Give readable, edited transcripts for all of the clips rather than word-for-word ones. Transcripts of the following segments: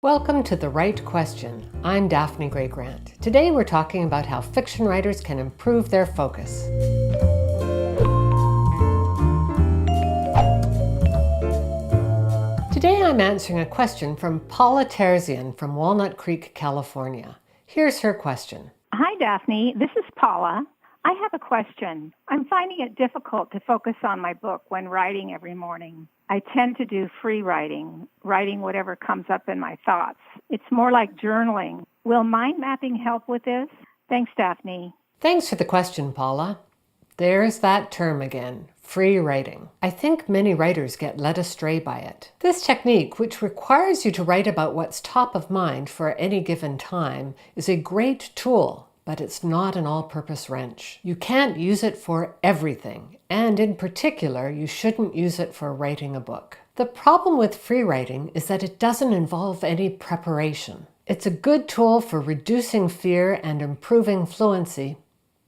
Welcome to The Right Question. I'm Daphne Gray Grant. Today we're talking about how fiction writers can improve their focus. Today I'm answering a question from Paula Terzian from Walnut Creek, California. Here's her question. Hi, Daphne. This is Paula. I have a question. I'm finding it difficult to focus on my book when writing every morning. I tend to do free writing whatever comes up in my thoughts. It's more like journaling. Will mind mapping help with this? Thanks, Daphne. Thanks for the question, Paula. There's that term again, free writing. I think many writers get led astray by it. This technique, which requires you to write about what's top of mind for any given time, is a great tool. But it's not an all-purpose wrench. You can't use it for everything, and in particular, you shouldn't use it for writing a book. The problem with free writing is that it doesn't involve any preparation. It's a good tool for reducing fear and improving fluency,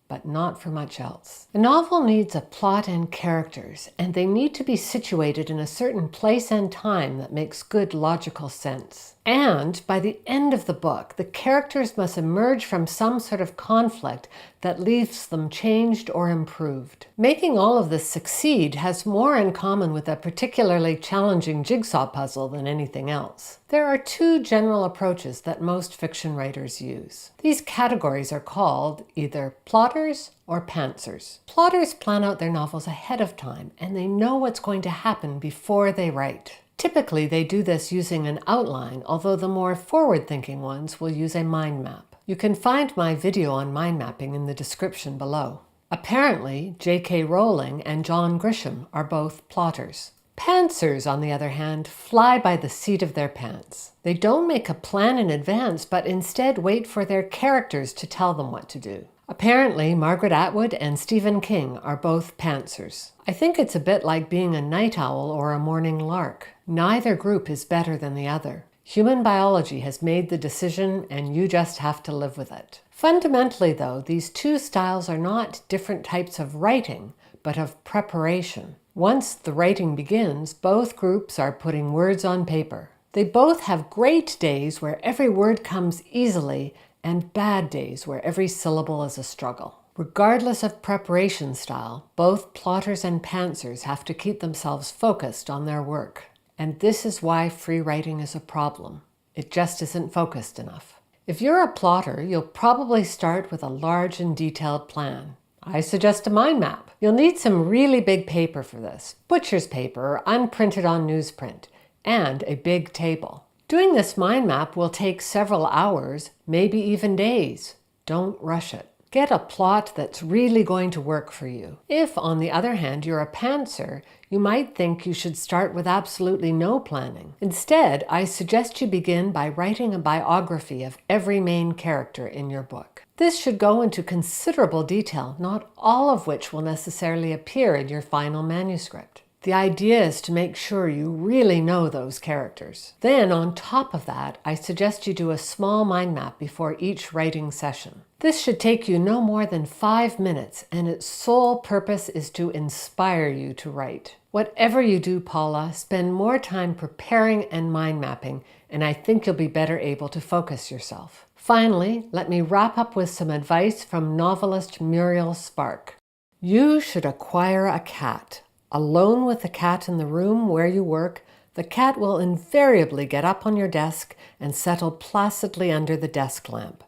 but not for much else. A novel needs a plot and characters, and they need to be situated in a certain place and time that makes good logical sense. And by the end of the book, the characters must emerge from some sort of conflict that leaves them changed or improved. Making all of this succeed has more in common with a particularly challenging jigsaw puzzle than anything else. There are two general approaches that most fiction writers use. These categories are called either plotters or pantsers. Plotters plan out their novels ahead of time, and they know what's going to happen before they write. Typically, they do this using an outline, although the more forward-thinking ones will use a mind map. You can find my video on mind mapping in the description below. Apparently, J.K. Rowling and John Grisham are both plotters. Pantsers, on the other hand, fly by the seat of their pants. They don't make a plan in advance, but instead wait for their characters to tell them what to do. Apparently, Margaret Atwood and Stephen King are both pantsers. I think it's a bit like being a night owl or a morning lark. Neither group is better than the other. Human biology has made the decision, and you just have to live with it. Fundamentally, though, these two styles are not different types of writing, but of preparation. Once the writing begins, both groups are putting words on paper. They both have great days where every word comes easily, and bad days where every syllable is a struggle. Regardless of preparation style, both plotters and pantsers have to keep themselves focused on their work. And this is why free writing is a problem. It just isn't focused enough. If you're a plotter, you'll probably start with a large and detailed plan. I suggest a mind map. You'll need some really big paper for this, butcher's paper or unprinted on newsprint, and a big table. Doing this mind map will take several hours, maybe even days. Don't rush it. Get a plot that's really going to work for you. If, on the other hand, you're a pantser, you might think you should start with absolutely no planning. Instead, I suggest you begin by writing a biography of every main character in your book. This should go into considerable detail, not all of which will necessarily appear in your final manuscript. The idea is to make sure you really know those characters. Then, on top of that, I suggest you do a small mind map before each writing session. This should take you no more than 5 minutes, and its sole purpose is to inspire you to write. Whatever you do, Paula, spend more time preparing and mind mapping, and I think you'll be better able to focus yourself. Finally, let me wrap up with some advice from novelist Muriel Spark. You should acquire a cat. Alone with the cat in the room where you work, the cat will invariably get up on your desk and settle placidly under the desk lamp.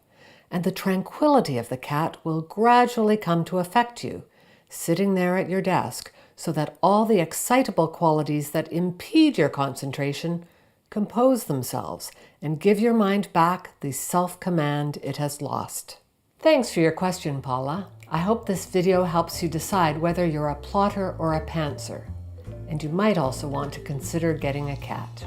And the tranquility of the cat will gradually come to affect you, sitting there at your desk, so that all the excitable qualities that impede your concentration compose themselves and give your mind back the self-command it has lost. Thanks for your question, Paula. I hope this video helps you decide whether you're a plotter or a pantser. And you might also want to consider getting a cat.